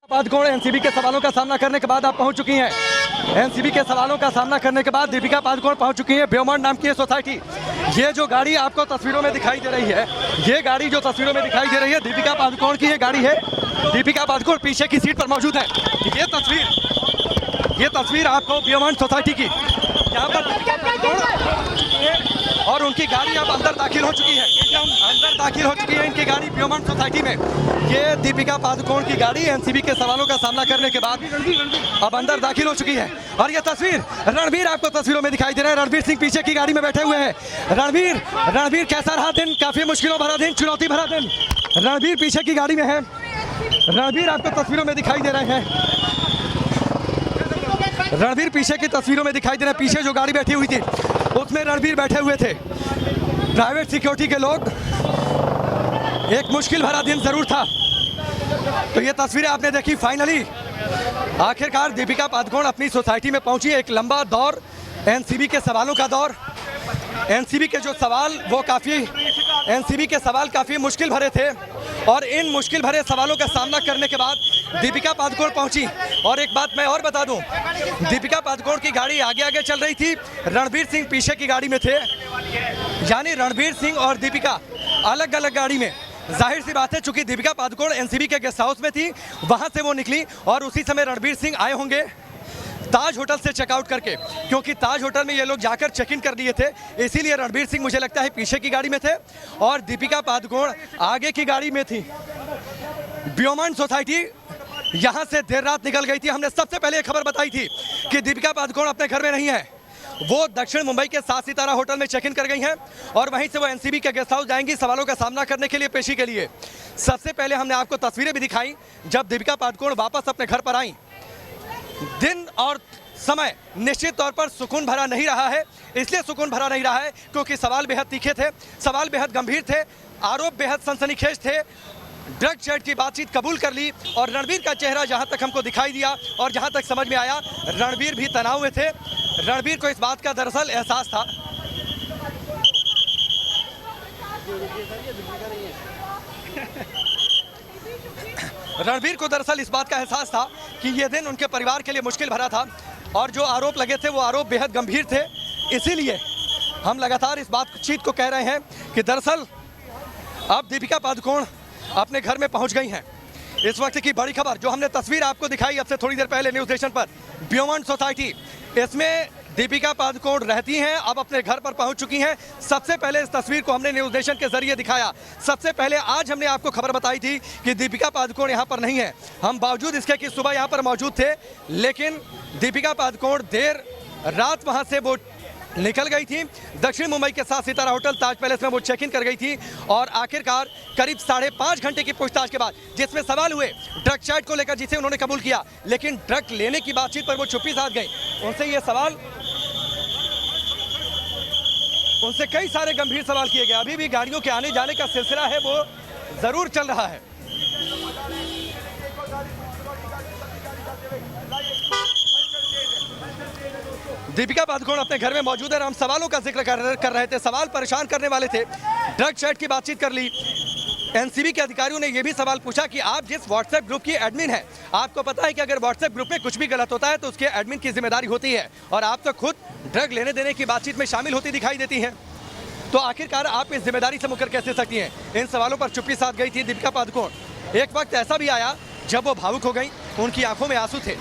Padukone NCB के सवालों का सामना करने के बाद आप पहुंच चुकी हैं। एनसीबी के सवालों का सामना करने के बाद दीपिका पादुकोण पहुंच चुकी हैं ब्योमंड नाम की सोसाइटी। ये जो गाड़ी आपको तस्वीरों में दिखाई दे रही है, ये गाड़ी जो तस्वीरों में दिखाई दे रही है दीपिका पादुकोण की ये गाड़ी है। दीपिका पादुकोण पीछे की सीट पर मौजूद है। ये तस्वीर आपको ब्योमंड सोसाइटी की, यहाँ पर दीपिका पादुकोण और उनकी गाड़ी अब अंदर दाखिल हो चुकी है। इनकी गाड़ी ब्योमंड सोसाइटी में। ये दीपिका पादुकोण की गाड़ी एनसीबी के सवालों का सामना करने के बाद अब अंदर दाखिल हो चुकी है। और ये तस्वीर रणवीर आपको तस्वीरों में दिखाई दे रहा है। रणवीर सिंह पीछे की गाड़ी में बैठे हुए हैं। रणवीर कैसा रहा दिन? काफी मुश्किलों भरा दिन, चुनौती भरा दिन। रणवीर पीछे की गाड़ी में है। रणवीर आपको तस्वीरों में दिखाई दे रहे हैं। रणवीर पीछे की तस्वीरों में दिखाई दे रहे हैं। पीछे जो गाड़ी बैठी हुई थी उसमें रणवीर बैठे हुए थे। प्राइवेट सिक्योरिटी के लोग। एक मुश्किल भरा दिन जरूर था। तो ये तस्वीरें आपने देखी। फाइनली आखिरकार दीपिका पादुकोण अपनी सोसाइटी में पहुंची। एक लंबा दौर, एनसीबी के सवालों का दौर। एनसीबी के जो सवाल वो काफ़ी मुश्किल भरे थे और इन मुश्किल भरे सवालों का सामना करने के बाद दीपिका पादुकोण पहुंची। और एक बात मैं और बता दूं, दीपिका पादुकोण की गाड़ी आगे आगे चल रही थी, रणवीर सिंह पीछे की गाड़ी में थे। यानी रणवीर सिंह और दीपिका अलग अलग गाड़ी में। जाहिर सी बात है, चूंकि दीपिका पादुकोण एनसीबी के गेस्ट हाउस में थी, वहां से वो निकली और उसी समय रणवीर सिंह आए होंगे ताज होटल से चेकआउट करके, क्योंकि ताज होटल में ये लोग जाकर चेक इन कर दिए थे। इसीलिए रणवीर सिंह मुझे लगता है पीछे की गाड़ी में थे और दीपिका पादुकोण आगे की गाड़ी में थी। ब्योमंड सोसाइटी यहां से देर रात निकल गई थी। हमने सबसे पहले खबर बताई थी कि दीपिका पादुकोण अपने घर में नहीं है। वो दक्षिण मुंबई के 7 सितारा होटल में चेक इन कर गई हैं और वहीं से वो एनसीबी के गेस्ट हाउस जाएंगी सवालों का सामना करने के लिए, पेशी के लिए। सबसे पहले हमने आपको तस्वीरें भी दिखाई जब दीपिका पादुकोण वापस अपने घर पर आई। दिन और समय निश्चित तौर पर सुकून भरा नहीं रहा है। इसलिए सुकून भरा नहीं रहा है क्योंकि सवाल बेहद तीखे थे, सवाल बेहद गंभीर थे, आरोप बेहद सनसनीखेज थे। ड्रग चैट की बातचीत कबूल कर ली और रणवीर का चेहरा जहां तक हमको दिखाई दिया और जहां तक समझ में आया, रणवीर भी तनाव में थे। रणवीर को इस बात का दरअसल एहसास था। रणवीर को दरअसल इस बात का एहसास था कि यह दिन उनके परिवार के लिए मुश्किल भरा था और जो आरोप लगे थे वो आरोप बेहद गंभीर थे। इसीलिए हम लगातार इस बातचीत को कह रहे हैं कि दरअसल अब दीपिका पादुकोण अपने घर में पहुंच गई हैं। इस वक्त की बड़ी खबर जो हमने तस्वीर आपको दिखाई अब से थोड़ी देर पहले न्यूज स्टेशन पर, ब्योमंड सोसाइटी, इसमें दीपिका पादुकोण रहती हैं, अब अपने घर पर पहुंच चुकी हैं। सबसे पहले इस तस्वीर को हमने न्यूज नेशन के जरिए दिखाया। सबसे पहले आज हमने आपको खबर बताई थी कि दीपिका पादुकोण यहां पर नहीं है। हम बावजूद इसके कि सुबह यहां पर मौजूद थे, लेकिन दीपिका पादुकोण देर रात वहां से वो निकल गई थी। दक्षिण मुंबई के 7 सितारा होटल ताज पैलेस में वो चेक इन कर गई थी और आखिरकार करीब 5.5 घंटे की पूछताछ के बाद जिसमें सवाल हुए ड्रग चैट को लेकर, जिसे उन्होंने कबूल किया, लेकिन ड्रग लेने की बातचीत पर वो चुप्पी साध गई। उनसे कई सारे गंभीर सवाल किए गए। अभी भी गाड़ियों के आने जाने का सिलसिला है वो जरूर चल रहा है। दीपिका पादुकोण अपने घर में मौजूद है। हम सवालों का जिक्र कर रहे थे, सवाल परेशान करने वाले थे। ड्रग चैट की बातचीत कर ली। एनसीबी के अधिकारियों ने यह भी सवाल पूछा कि आप जिस व्हाट्सएप ग्रुप की एडमिन हैं, आपको पता है कि अगर व्हाट्सएप ग्रुप में कुछ भी गलत होता है तो उसके एडमिन की जिम्मेदारी होती है और आप तो खुद ड्रग लेने देने की बातचीत में शामिल होती दिखाई देती हैं, तो आखिरकार आप इस जिम्मेदारी से मुकर कैसे सकती हैं? इन सवालों पर चुप्पी साध गई थी दीपिका पादुकोण। एक वक्त ऐसा भी आया जब वो भावुक हो गई, उनकी आंखों में आंसू थे,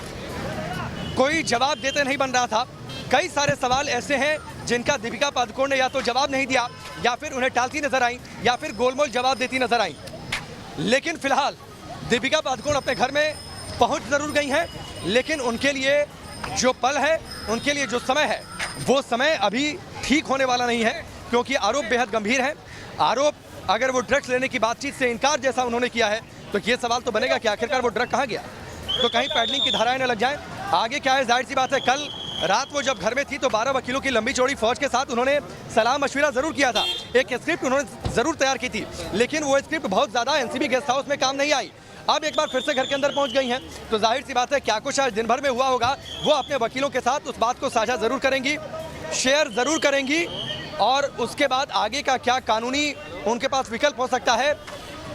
कोई जवाब देते नहीं बन रहा था। कई सारे सवाल ऐसे हैं जिनका दीपिका पादुकोण ने या तो जवाब नहीं दिया या फिर उन्हें टालती नजर आई या फिर गोलमोल जवाब देती नजर आई। लेकिन फिलहाल दीपिका पादुकोण अपने घर में पहुंच जरूर गई हैं, लेकिन उनके लिए जो पल है, उनके लिए जो समय है, वो समय अभी ठीक होने वाला नहीं है क्योंकि आरोप बेहद गंभीर है। आरोप, अगर वो ड्रग्स लेने की बातचीत से इनकार जैसा उन्होंने किया है तो ये सवाल तो बनेगा कि आखिरकार वो ड्रग कहाँ गया, तो कहीं पैडलिंग की धाराएं न लग जाएं। आगे क्या है, जाहिर सी बात है, कल रात वो जब घर में थी तो 12 वकीलों की लंबी चौड़ी फौज के साथ उन्होंने सलाह मशविरा जरूर किया था। एक स्क्रिप्ट उन्होंने जरूर तैयार की थी, लेकिन वो स्क्रिप्ट बहुत ज़्यादा एनसीबी गेस्ट हाउस में काम नहीं आई। अब एक बार फिर से घर के अंदर पहुंच गई हैं, तो जाहिर सी बात है क्या कुछ आज दिन भर में हुआ होगा वो अपने वकीलों के साथ उस बात को साझा ज़रूर करेंगी, शेयर ज़रूर करेंगी और उसके बाद आगे का क्या कानूनी उनके पास विकल्प हो सकता है,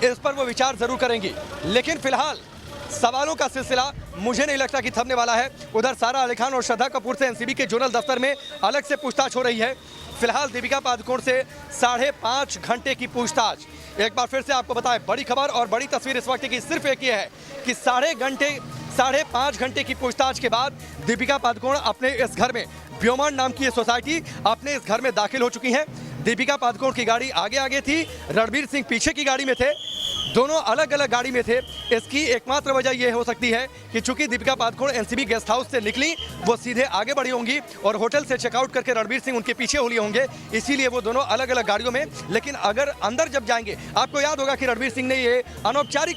इस पर वो विचार ज़रूर करेंगी। लेकिन फिलहाल सवालों का सिलसिला मुझे नहीं लगता कि थमने वाला है। उधर सारा अली खान और श्रद्धा कपूर से एनसीबी के जोनल दफ्तर में अलग से पूछताछ हो रही है। फिलहाल दीपिका पादुकोण से 5.5 घंटे की पूछताछ। एक बार फिर से आपको बताएं, बड़ी खबर और बड़ी तस्वीर इस वक्त की सिर्फ एक ये है कि 5.5 घंटे की पूछताछ के बाद दीपिका पादुकोण अपने इस घर में, ब्योमांड नाम की ये सोसाइटी, अपने इस घर में दाखिल हो चुकी हैं। दीपिका पादुकोण की गाड़ी आगे आगे थी, रणवीर सिंह पीछे की गाड़ी में थे, दोनों अलग अलग गाड़ी में थे। इसकी एकमात्र वजह यह हो सकती है कि चूंकि Deepika Padukone NCB guest house से निकली, वो सीधे आगे बढ़ी होंगी और होटल से चेकआउट करके रणवीर सिंह उनके पीछे हो लिए होंगे, इसीलिए वो दोनों अलग अलग गाड़ियों में। लेकिन अगर अंदर जब जाएंगे, आपको याद होगा कि रणवीर सिंह ने ये अनौपचारिक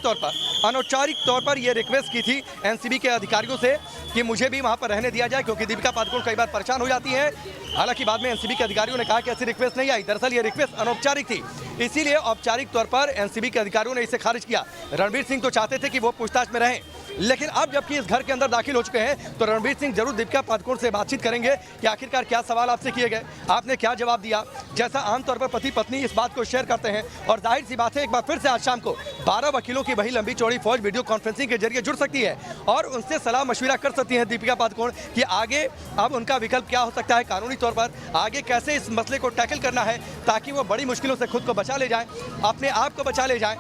तौर पर ये रिक्वेस्ट की थी एनसीबी के अधिकारियों से कि मुझे भी वहाँ पर रहने दिया जाए, क्योंकि दीपिका पादुकोण कई बार परेशान हो जाती है। हालांकि बाद में एनसीबी के अधिकारियों ने कहा कि ऐसी रिक्वेस्ट नहीं आई, दरअसल ये रिक्वेस्ट अनौपचारिक थी, इसीलिए औपचारिक तौर पर एनसीबी के अधिकारियों ने इसे खारिज किया। रणवीर सिंह तो चाहते थे कि वो पूछताछ में रहें, लेकिन अब जबकि इस घर के अंदर दाखिल हो चुके हैं तो रणवीर सिंह जरूर दीपिका पादुकोण से बातचीत करेंगे कि आखिरकार क्या सवाल आपसे किए गए, आपने क्या जवाब दिया। जैसा आमतौर पर पति पत्नी इस बात को शेयर करते हैं, और जाहिर सी बात है एक बार फिर से आज शाम को 12 वकीलों की वही लंबी चौड़ी फौज वीडियो कॉन्फ्रेंसिंग के जरिए जुड़ सकती है और उनसे सलाह मशविरा कर सकती है दीपिका पादुकोण कि आगे अब उनका विकल्प क्या हो सकता है, कानूनी तौर पर आगे कैसे इस मसले को टैकल करना है ताकि वो बड़ी मुश्किलों से खुद को बचा ले जाए, अपने आप को बचा ले जाए।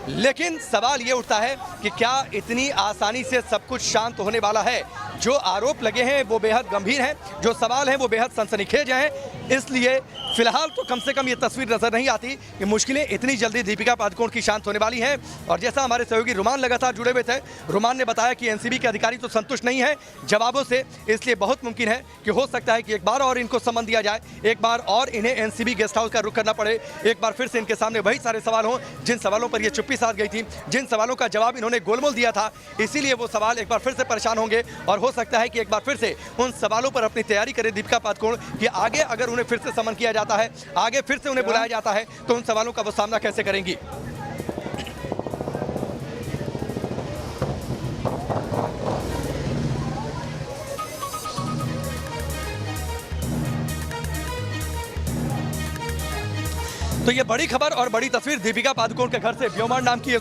लेकिन सवाल ये उठता है कि क्या इतनी आसानी से सब कुछ शांत होने वाला है। जो आरोप लगे हैं वो बेहद गंभीर हैं, जो सवाल हैं वो बेहद सनसनीखेज हैं, इसलिए फिलहाल तो कम से कम ये तस्वीर नजर नहीं आती कि मुश्किलें इतनी जल्दी दीपिका पादुकोण की शांत होने वाली हैं। और जैसा हमारे सहयोगी रुमान लगातार जुड़े हुए थे, रुमान ने बताया कि एनसीबी के अधिकारी तो संतुष्ट नहीं है जवाबों से, इसलिए बहुत मुमकिन है कि हो सकता है कि एक बार और इनको समन दिया जाए, एक बार और इन्हें एनसीबी गेस्ट हाउस का रुख करना पड़े, एक बार फिर से इनके सामने वही सारे सवाल हों जिन सवालों पर ये चुप्पी साध गई थी, जिन सवालों का जवाब इन्होंने गोलमोल दिया था। इसीलिए वो सवाल एक बार फिर से परेशान होंगे और हो सकता है कि एक बार फिर से उन सवालों पर अपनी तैयारी करे दीपिका पादुकोण कि आगे अगर उन्हें फिर से समन किया जाता है, आगे फिर से उन्हें बुलाया जाता है, तो उन सवालों का वो सामना कैसे करेंगी। तो ये बड़ी खबर और बड़ी तस्वीर दीपिका पादुकोण के घर से, ब्योमांड नाम की ये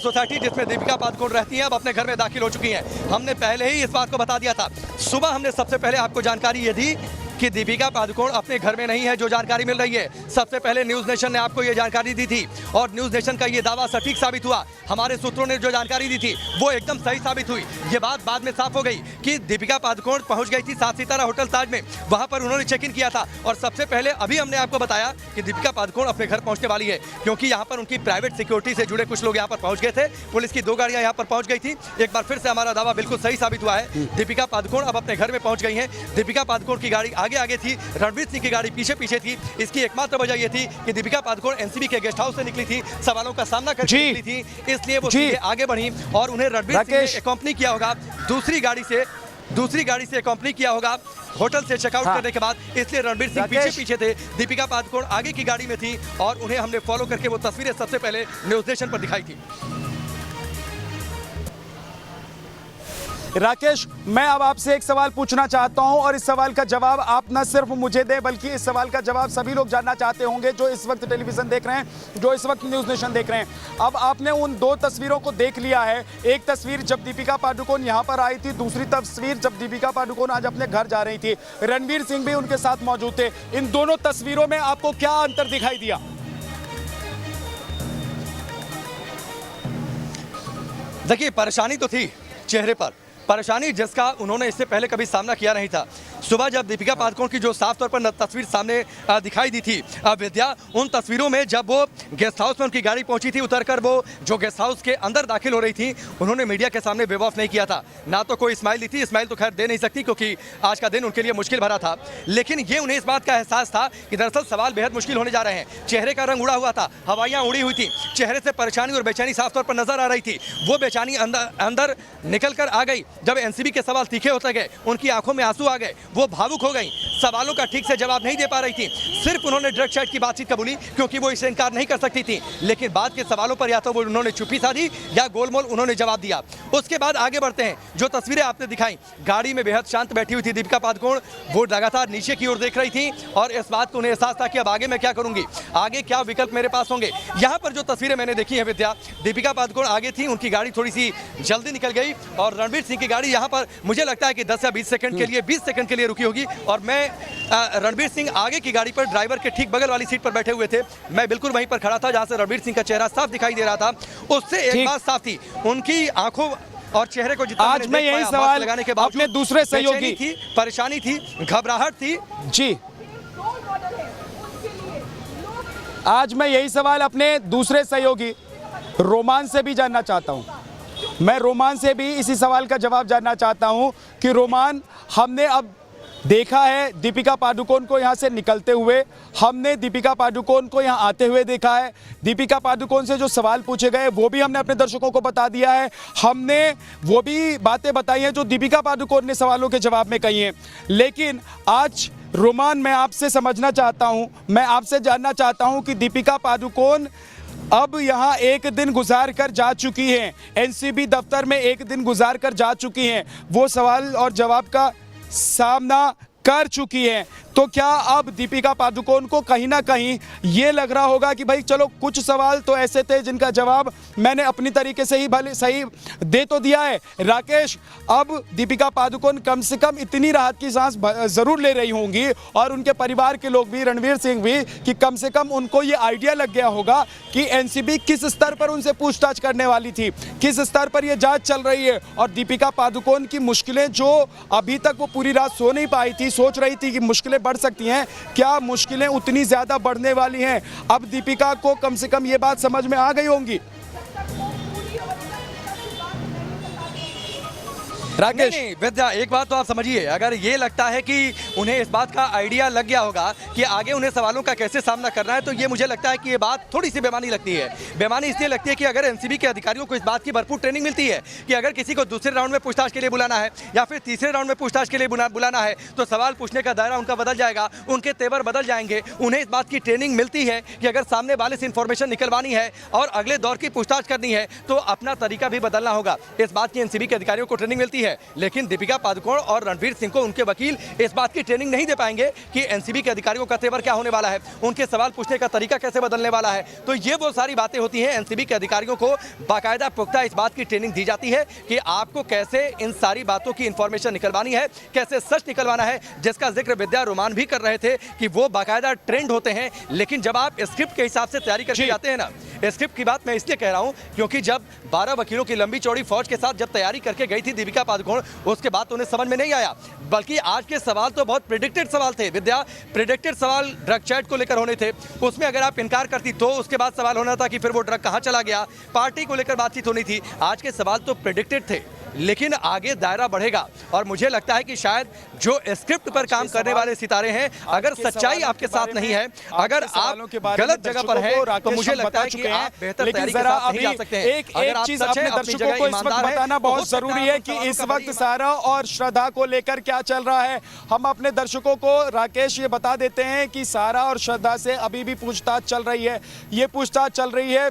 सोसाइटी जिसमें दीपिका पादुकोण रहती हैं, अब अपने घर में दाखिल हो चुकी हैं। हमने पहले ही इस बात को बता दिया था, सुबह हमने सबसे पहले आपको जानकारी ये दी कि दीपिका पादुकोण अपने घर में नहीं है। जो जानकारी मिल रही है, सबसे पहले न्यूज़ नेशन ने आपको ये जानकारी दी थी और न्यूज़ नेशन का ये दावा सटीक साबित हुआ। हमारे सूत्रों ने जो जानकारी दी थी वो एकदम सही साबित हुई। ये बात बाद में साफ हो गई कि दीपिका पादुकोण पहुंच गई थी 7 सितारा होटल ताज में, वहां पर उन्होंने चेक इन किया था और सबसे पहले अभी हमने आपको बताया कि दीपिका पादुकोण अपने घर पहुंचने वाली है, क्योंकि यहाँ पर उनकी प्राइवेट सिक्योरिटी से जुड़े कुछ लोग यहाँ पर पहुंच गए थे। पुलिस की 2 गाड़ियां यहाँ पर पहुंच गई थी। एक बार फिर से हमारा दावा बिल्कुल सही साबित हुआ है, दीपिका पादुकोण अब अपने घर में पहुंच गई है। दीपिका पादुकोण की गाड़ी आगे आगे थी, रणवीर सिंह की गाड़ी पीछे पीछे थी। इसकी एकमात्र वजह यह थी कि दीपिका पादुकोण एनसीबी के गेस्ट हाउस से निकली थी, सवालों का सामना करके निकली थी, इसलिए वो आगे बढ़ी और उन्हें रणवीर सिंह ने अकॉम्पनी किया होगा दूसरी गाड़ी से अकॉम्पनी किया होगा होटल से चेकआउट करने के बाद, इसलिए रणवीर सिंह पीछे पीछे थे, दीपिका पादुकोण आगे की गाड़ी में थी और उन्हें हमने फॉलो करके वो तस्वीरें सबसे पहले न्यूज़ नेशन पर दिखाई थी। राकेश, मैं अब आपसे एक सवाल पूछना चाहता हूं और इस सवाल का जवाब आप न सिर्फ मुझे दें बल्कि इस सवाल का जवाब सभी लोग जानना चाहते होंगे जो इस वक्त टेलीविजन देख रहे हैं, जो इस वक्त न्यूज़ नेशन देख रहे हैं। अब आपने उन 2 तस्वीरों को देख लिया है, एक तस्वीर जब दीपिका पादुकोण यहां पर आई थी, दूसरी तस्वीर जब दीपिका पादुकोण आज अपने घर जा रही थी, रणवीर सिंह भी उनके साथ मौजूद थे। इन दोनों तस्वीरों में आपको क्या अंतर दिखाई दिया? देखिए, परेशानी तो थी चेहरे पर, परेशानी जिसका उन्होंने इससे पहले कभी सामना किया नहीं था। सुबह जब दीपिका पादुकोण की जो साफ तौर पर तस्वीर सामने दिखाई दी थी विद्या, उन तस्वीरों में जब वो गेस्ट हाउस में उनकी गाड़ी पहुंची थी, उतरकर वो जो गेस्ट हाउस के अंदर दाखिल हो रही थी, उन्होंने मीडिया के सामने वेव ऑफ नहीं किया था, ना तो कोई स्माइल दी थी। स्माइल तो खैर दे नहीं सकती क्योंकि आज का दिन उनके लिए मुश्किल भरा था, लेकिन ये उन्हें इस बात का एहसास था कि दरअसल सवाल बेहद मुश्किल होने जा रहे हैं। चेहरे का रंग उड़ा हुआ था, हवाइयाँ उड़ी हुई थी, चेहरे से परेशानी और बेचैनी साफ तौर पर नजर आ रही थी। वो बेचैनी अंदर निकल कर आ गई जब एनसीबी के सवाल तीखे होते गए, उनकी आंखों में आंसू आ गए, वो भावुक हो गई। सवालों का ठीक से जवाब नहीं दे पा रही थी। सिर्फ उन्होंने ड्रग चैट की बातचीत कबूली क्योंकि वो इसे इनकार नहीं कर सकती थी, लेकिन बाद के सवालों पर या तो वो उन्होंने चुप्पी साधी या गोलमोल उन्होंने जवाब दिया। उसके बाद आगे बढ़ते हैं। जो तस्वीरें आपने दिखाई, गाड़ी में बेहद शांत बैठी हुई थी दीपिका पादुकोण, वो लगातार नीचे की ओर देख रही थी और इस बात को उन्हें एहसास था कि अब आगे मैं क्या करूंगी, आगे क्या विकल्प मेरे पास होंगे। यहाँ पर जो तस्वीरें मैंने देखी है विद्या, दीपिका पादुकोण आगे थी, उनकी गाड़ी थोड़ी सी जल्दी निकल गई और रणवीर सिंह की गाड़ी यहाँ पर मुझे लगता है कि 10 या 20 सेकंड के लिए 20 सेकंड के लिए रुकी होगी और मैं रणवीर सिंह आगे की गाड़ी पर ड्राइवर के ठीक बगल वाली सीट पर बैठे हुए थे। मैं बिल्कुल वहीं पर खड़ा था जहां से रणवीर सिंह का चेहरा साफ दिखाई दे रहा था। उससे एक बात साफ थी, उनकी आंखों और चेहरे को जितना आज मैं यही सवाल लगाने के बाद अपने दूसरे सहयोगी थी, परेशानी थी, घबराहट थी जी, आज मैं यही सवाल अपने दूसरे सहयोगी रोमान से भी जानना चाहता हूं। मैं रोमान से भी इसी सवाल का जवाब जानना चाहता हूं कि रोमान, हमने अब देखा है दीपिका पादुकोण को यहाँ से निकलते हुए, हमने दीपिका पादुकोण को यहाँ आते हुए देखा है, दीपिका पादुकोण से जो सवाल पूछे गए वो भी हमने अपने दर्शकों को बता दिया है, हमने वो भी बातें बताई हैं जो दीपिका पादुकोण ने सवालों के जवाब में कही हैं। लेकिन आज रोमान, मैं आपसे समझना चाहता हूँ, मैं आपसे जानना चाहता हूँ कि दीपिका पादुकोण अब यहाँ एक दिन गुजार कर जा चुकी हैं, एनसीबी दफ्तर में एक दिन गुजार कर जा चुकी हैं, वो सवाल और जवाब का सामना कर चुकी हैं, तो क्या अब दीपिका पादुकोण को कहीं ना कहीं ये लग रहा होगा कि भाई चलो कुछ सवाल तो ऐसे थे जिनका जवाब मैंने अपनी तरीके से ही भले सही दे तो दिया है। राकेश, अब दीपिका पादुकोण कम से कम इतनी राहत की सांस जरूर ले रही होंगी और उनके परिवार के लोग भी, रणवीर सिंह भी, कि कम से कम उनको ये आइडिया लग गया होगा कि एनसीबी किस स्तर पर उनसे पूछताछ करने वाली थी, किस स्तर पर यह जांच चल रही है। और दीपिका पादुकोण की मुश्किलें जो अभी तक वो पूरी रात सो नहीं पाई थी, सोच रही थी कि मुश्किलें बढ़ सकती हैं, क्या मुश्किलें उतनी ज्यादा बढ़ने वाली हैं? अब दीपिका को कम से कम ये बात समझ में आ गई होंगी। राकेश, नहीं, विद्या, एक बात तो आप समझिए, अगर ये लगता है कि उन्हें इस बात का आइडिया लग गया होगा कि आगे उन्हें सवालों का कैसे सामना करना है, तो ये मुझे लगता है कि ये बात थोड़ी सी बेमानी लगती है। बेमानी इसलिए लगती है कि अगर एनसीबी के अधिकारियों को इस बात की भरपूर ट्रेनिंग मिलती है कि अगर किसी को दूसरे राउंड में पूछताछ के लिए बुलाना है या फिर तीसरे राउंड में पूछताछ के लिए बुलाना है, तो सवाल पूछने का दायरा उनका बदल जाएगा, उनके तेवर बदल जाएंगे। उन्हें इस बात की ट्रेनिंग मिलती है कि अगर सामने वाले से इंफॉर्मेशन निकलवानी है और अगले दौर की पूछताछ करनी है तो अपना तरीका भी बदलना होगा। इस बात की एनसीबी के अधिकारियों को ट्रेनिंग मिलती है, लेकिन दीपिका पादुकोण और रणवीर सिंह को उनके वकील इस बात की ट्रेनिंग नहीं दे पाएंगे कि एनसीबी के अधिकारियों का तेवर क्या होने वाला है, उनके सवाल पूछने का तरीका कैसे बदलने वाला है। तो ये वो सारी बातें होती हैं, एनसीबी के अधिकारियों को बाकायदा पुख्ता इस बात की ट्रेनिंग दी जाती है कि आपको कैसे इन सारी बातों की इंफॉर्मेशन निकलवानी है, कैसे सच निकलवाना है, जिसका जिक्र विद्या रोमान भी कर रहे थे कि वो बाकायदा ट्रेंड होते हैं। लेकिन जब आप स्क्रिप्ट के हिसाब से तैयारी करके जाते हैं ना, स्क्रिप्ट की बात मैं इसलिए कह रहा हूं क्योंकि जब 12 वकीलों की लंबी चौड़ी फौज के साथ जब तैयारी करके गई थी दीपिका पादुकोण, उसके बाद तो उन्हें समझ में नहीं आया। बल्कि आज के सवाल तो बहुत प्रेडिक्टेड सवाल थे विद्या, प्रेडिक्टेड सवाल ड्रग चैट को लेकर होने थे। उसमें अगर आप इनकार करती तो उसके बाद सवाल होना था कि फिर वो ड्रग कहां चला गया, पार्टी को लेकर बातचीत होनी थी। आज के सवाल तो प्रेडिक्टेड थे, लेकिन आगे दायरा बढ़ेगा और मुझे लगता है कि शायद जो स्क्रिप्ट पर काम करने वाले सितारे हैं, अगर सच्चाई आपके साथ नहीं है, अगर आप गलत जगह पर हैं, तो मुझे लगता है कि आप बेहतर तैयारी के साथ नहीं जा सकते हैं। एक चीज अपने दर्शकों को इस वक्त बताना बहुत जरूरी है कि इस वक्त सारा और श्रद्धा को लेकर क्या चल रहा है। हम अपने दर्शकों को, राकेश, ये बता देते हैं कि सारा और श्रद्धा से अभी भी पूछताछ चल रही है। ये पूछताछ चल रही है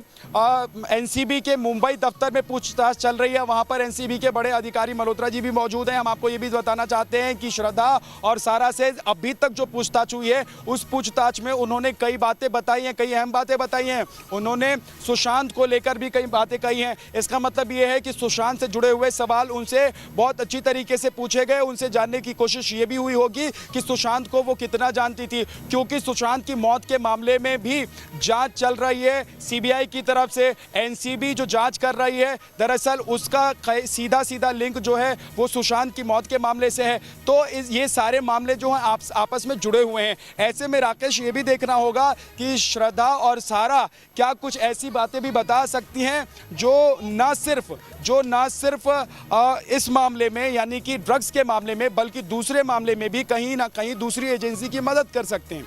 एनसीबी के मुंबई दफ्तर में पूछताछ चल रही है। वहां पर एनसीबी के बड़े अधिकारी मल्होत्रा जी भी मौजूद हैं। हम आपको ये भी बताना चाहते हैं कि श्रद्धा और सारा से अभी तक जो पूछताछ हुई है, उस पूछताछ में उन्होंने कई बातें बताई हैं, कई अहम बातें बताई हैं। उन्होंने सुशांत को लेकर भी कई बातें कही हैं। इसका मतलब ये है कि सुशांत से जुड़े हुए सवाल उनसे बहुत अच्छी तरीके से पूछे गए। उनसे जानने की कोशिश ये भी हुई होगी कि सुशांत को वो कितना जानती थी, क्योंकि सुशांत की मौत के मामले में भी जांच चल रही है सीबीआई की तरफ से। एनसीबी जो जांच कर रही है, दरअसल उसका सीधा लिंक जो है वो सुशांत की मौत के मामले से है। तो ये सारे मामले जो हैं आपस में जुड़े हुए हैं। ऐसे में राकेश, ये भी देखना होगा कि श्रद्धा और सारा क्या कुछ ऐसी बातें भी बता सकती हैं जो ना सिर्फ इस मामले में, यानी कि ड्रग्स के मामले में, बल्कि दूसरे मामले में भी कहीं ना कहीं दूसरी एजेंसी की मदद कर सकते हैं।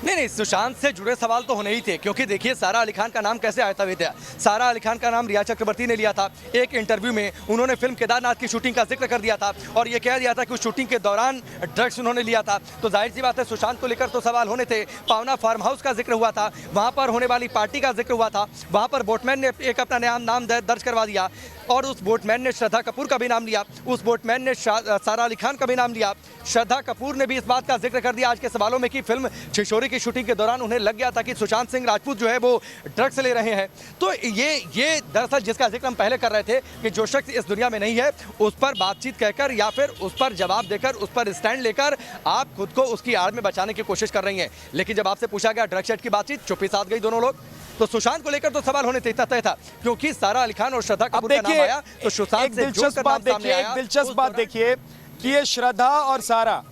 नहीं, सुशांत से जुड़े सवाल तो होने ही थे, क्योंकि देखिए सारा अली खान का नाम कैसे आया था विद्या। सारा अली खान का नाम रिया चक्रवर्ती ने लिया था। एक इंटरव्यू में उन्होंने फिल्म केदारनाथ की शूटिंग का जिक्र कर दिया था और ये कह दिया था कि उस शूटिंग के दौरान ड्रग्स उन्होंने लिया था। तो जाहिर सी बात है सुशांत को लेकर तो सवाल होने थे। पावना फार्म हाउस का जिक्र हुआ था, वहाँ पर होने वाली पार्टी का जिक्र हुआ था, वहाँ पर बोटमैन ने एक अपना नाम दर्ज करवा दिया और उस बोटमैन ने श्रद्धा कपूर का भी नाम लिया, उस बोटमैन ने सारा अली खान का भी नाम लिया। श्रद्धा कपूर ने भी इस बात का जिक्र कर दिया आज के सवालों में कि फिल्म छिछोरे की शूटिंग के दौरान उन्हें लग गया था कि सुशांत सिंह राजपूत जो है वो ड्रग्स ले रहे हैं। तो ये दरअसल जिसका जिक्र हम पहले कर रहे थे कि जो शख्स इस दुनिया में नहीं है उस पर बातचीत कहकर या फिर उस पर जवाब देकर उस पर स्टैंड लेकर आप खुद को उसकी आड़ में बचाने की कोशिश कर रही हैं। लेकिन जब आपसे पूछा गया ड्रग सेट की बातचीत, चुप्पी साध गई दोनों लोग। तो सुशांत को लेकर तो सवाल होने थे, इतना तय था, क्योंकि सारा अली खान और श्रद्धा कपूर का नाम आया तो सुशांत से दिलचस्प बात देखिए, एक दिलचस्प बात देखिए कि ये श्रद्धा और सारा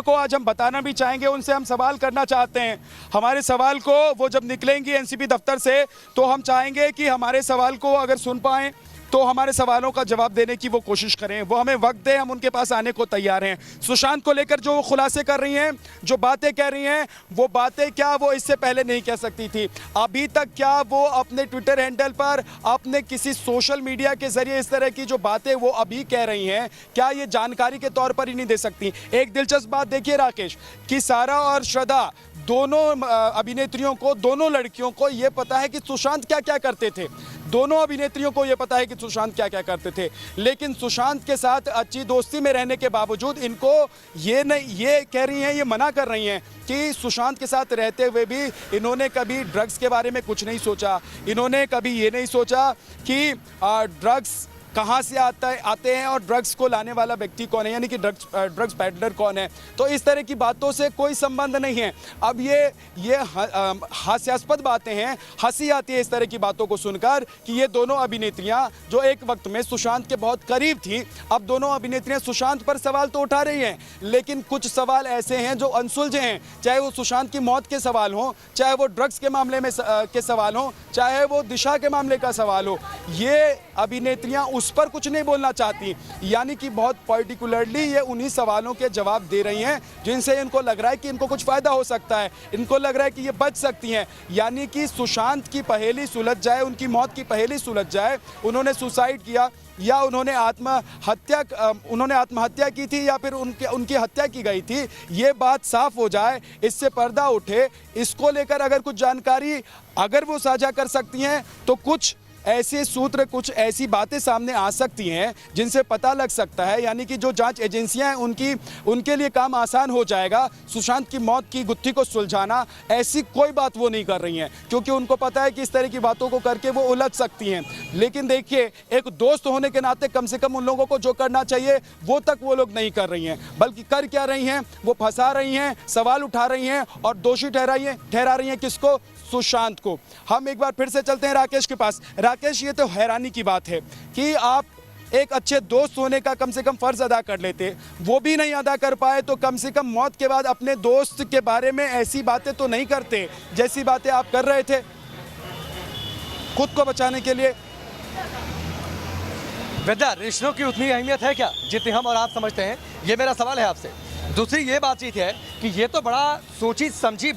को आज हम बताना भी चाहेंगे, उनसे हम सवाल करना चाहते हैं। हमारे सवाल को वो जब निकलेंगी एनसीबी दफ्तर से तो हम चाहेंगे कि हमारे सवाल को अगर सुन पाएं तो हमारे सवालों का जवाब देने की वो कोशिश करें, वो हमें वक्त दें, हम उनके पास आने को तैयार हैं। सुशांत को लेकर जो खुलासे कर रही हैं, जो बातें कह रही हैं, वो बातें क्या वो इससे पहले नहीं कह सकती थी? अभी तक क्या वो अपने ट्विटर हैंडल पर, अपने किसी सोशल मीडिया के जरिए इस तरह की जो बातें वो अभी कह रही हैं, क्या ये जानकारी के तौर पर ही नहीं दे सकती? एक दिलचस्प बात देखिए राकेश, कि सारा और श्रद्धा दोनों अभिनेत्रियों को, दोनों लड़कियों को ये पता है कि सुशांत क्या क्या करते थे। दोनों अभिनेत्रियों को ये पता है कि सुशांत क्या क्या करते थे, लेकिन सुशांत के साथ अच्छी दोस्ती में रहने के बावजूद इनको ये कह रही हैं, ये मना कर रही हैं कि सुशांत के साथ रहते हुए भी इन्होंने कभी ड्रग्स के बारे में कुछ नहीं सोचा। इन्होंने कभी ये नहीं सोचा कि ड्रग्स कहाँ से आते हैं और ड्रग्स को लाने वाला व्यक्ति कौन है, यानी कि ड्रग्स पैडलर कौन है। तो इस तरह की बातों से कोई संबंध नहीं है। अब ये हास्यास्पद बातें हैं, हंसी आती है इस तरह की बातों को सुनकर कि ये दोनों अभिनेत्रियां जो एक वक्त में सुशांत के बहुत करीब थी, अब दोनों अभिनेत्रियां सुशांत पर सवाल तो उठा रही हैं, लेकिन कुछ सवाल ऐसे हैं जो अनसुलझे हैं, चाहे वो सुशांत की मौत के सवाल हों, चाहे वो ड्रग्स के मामले में के सवाल हों, चाहे वो दिशा के मामले का सवाल हो। ये अभिनेत्रियां उस पर कुछ नहीं बोलना चाहती, यानी कि बहुत पर्टिकुलरली ये उन्हीं सवालों के जवाब दे रही हैं जिनसे इनको लग रहा है कि इनको कुछ फायदा हो सकता है, इनको लग रहा है कि ये बच सकती हैं, यानी कि सुशांत की पहेली सुलझ जाए, उनकी मौत की पहेली सुलझ जाए। उन्होंने सुसाइड किया या उन्होंने आत्महत्या की थी या फिर उनकी हत्या की गई थी, ये बात साफ हो जाए, इससे पर्दा उठे। इसको लेकर अगर कुछ जानकारी अगर वो साझा कर सकती हैं तो कुछ ऐसे सूत्र, कुछ ऐसी बातें सामने आ सकती हैं जिनसे पता लग सकता है, यानी कि जो जांच एजेंसियां हैं उनके लिए काम आसान हो जाएगा सुशांत की मौत की गुत्थी को सुलझाना। ऐसी कोई बात वो नहीं कर रही हैं क्योंकि उनको पता है कि इस तरह की बातों को करके वो उलझ सकती हैं। लेकिन देखिए, एक दोस्त होने के नाते कम से कम उन लोगों को जो करना चाहिए वो तक वो लोग नहीं कर रही हैं, बल्कि कर क्या रही हैं, वो फंसा रही हैं, सवाल उठा रही हैं और दोषी ठहरा रही हैं किसको? सुशांत को। हम एक बार फिर से चलते हैं राकेश के पास। राकेश, ये तो हैरानी की बात है कि आप एक अच्छे दोस्त होने का कम से कम फर्ज अदा कर लेते, वो भी नहीं अदा कर पाए, तो कम से कम मौत के बाद अपने दोस्त के बारे में ऐसी बातें तो नहीं करते जैसी बातें आप कर रहे थे खुद को बचाने के लिए। विद्या, रिश्तों की उतनी अहमियत है क्या जितनी हम और आप समझते हैं? ये मेरा सवाल है आपसे। दूसरी ये बातचीत है कि ये तो बड़ा सोची समझी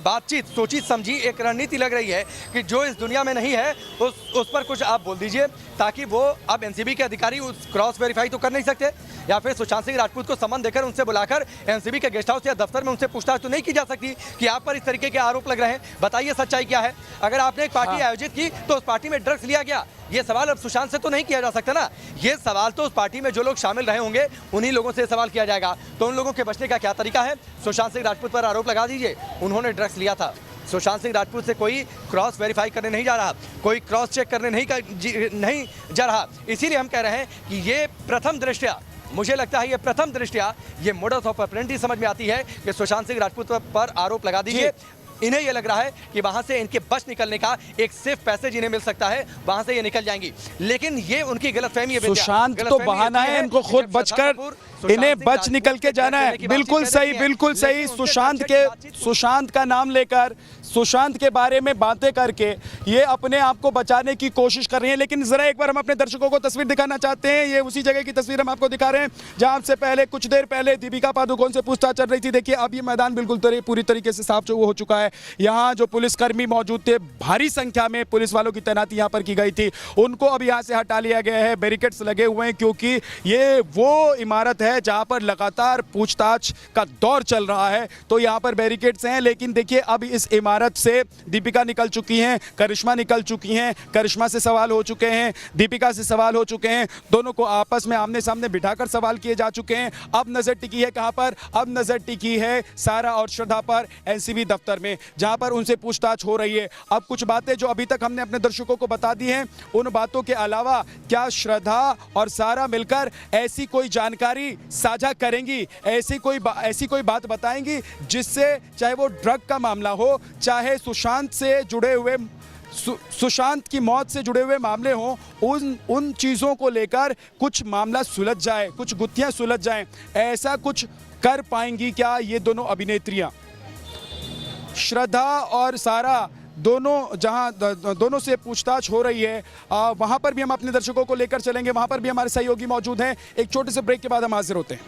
एक रणनीति लग रही है कि जो इस दुनिया में नहीं है उस पर कुछ आप बोल दीजिए, ताकि वो अब एनसीबी के अधिकारी उस क्रॉस वेरीफाई तो कर नहीं सकते, या फिर सुशांत सिंह राजपूत को सम्मन देकर उनसे बुलाकर एनसीबी के गेस्ट हाउस या दफ्तर में उनसे पूछताछ तो नहीं की जा सकती कि आप पर इस तरीके के आरोप लग रहे हैं। बताइए सच्चाई क्या है? अगर आपने एक पार्टी आयोजित की तो उस पार्टी में ड्रग्स लिया गया, ये सवाल अब सुशांत से तो नहीं किया जा सकता ना। ये सवाल तो उस पार्टी में जो लोग शामिल रहे होंगे उन्हीं लोगों से सवाल किया जाएगा। तो उन लोगों के बचने का क्या तरीका है? सुशांत सिंह राजपूत पर आरोप लगा दीजिए उन्होंने ड्रग्स लिया था। सुशांत सिंह राजपूत से कोई क्रॉस वेरीफाई करने नहीं जा रहा, कोई क्रॉस चेक करने नहीं जा रहा। इसीलिए हम कह रहे हैं कि ये प्रथम दृष्टया, मुझे लगता है ये मोडस ऑपरेंडी समझ में आती है कि सुशांत सिंह राजपूत पर आरोप लगा दीजिए। इन्हें ये लग रहा है कि वहां से इनके बच निकलने का एक सेफ पैसेज इन्हें मिल सकता है, वहां से ये निकल जाएंगी। लेकिन ये उनकी गलतफहमी है। सुशांत तो बहाना है, इनको खुद बचकर इन्हें बच निकल के जाना है। बिल्कुल सही। सुशांत का नाम लेकर सुशांत के बारे में बातें करके ये अपने आप को बचाने की कोशिश कर रही हैं। लेकिन ज़रा एक बार हम अपने दर्शकों को तस्वीर दिखाना चाहते हैं। ये उसी जगह की तस्वीर हम आपको दिखा रहे हैं जहाँ से पहले कुछ देर पहले दीपिका पादुकोण से पूछताछ चल रही थी। देखिए अब ये मैदान बिल्कुल पूरी तरीके से साफ जो हो चुका है। यहाँ जो पुलिसकर्मी मौजूद थे, भारी संख्या में पुलिस वालों की तैनाती यहाँ पर की गई थी, उनको अब यहाँ से हटा लिया गया है। बैरिकेड्स लगे हुए हैं क्योंकि ये वो इमारत है जहाँ पर लगातार पूछताछ का दौर चल रहा है, तो यहाँ पर बैरिकेड्स हैं। लेकिन देखिए अब इस इमारत से दीपिका निकल चुकी हैं, करिश्मा निकल चुकी हैं। करिश्मा से सवाल हो चुके हैं, दीपिका से सवाल हो चुके हैं, दोनों को आपस में आमने सामने बिठाकर सवाल किए जा चुके हैं। अब नजर टिकी है कहां पर? अब नजर टिकी है सारा और श्रद्धा पर एनसीबी दफ्तर में, जहां पर उनसे पूछताछ हो रही है। अब कुछ बातें जो अभी तक हमने अपने दर्शकों को बता दी हैं, उन बातों के अलावा क्या श्रद्धा और सारा मिलकर ऐसी कोई जानकारी साझा करेंगी, ऐसी कोई बात बताएंगी जिससे चाहे वो ड्रग का मामला हो, चाहे सुशांत की मौत से जुड़े हुए मामले हों, उन चीज़ों को लेकर कुछ मामला सुलझ जाए, कुछ गुत्थियां सुलझ जाएं। ऐसा कुछ कर पाएंगी क्या ये दोनों अभिनेत्रियां? श्रद्धा और सारा दोनों से पूछताछ हो रही है। वहां पर भी हम अपने दर्शकों को लेकर चलेंगे, वहां पर भी हमारे सहयोगी मौजूद हैं। एक छोटे से ब्रेक के बाद हम हाजिर होते हैं।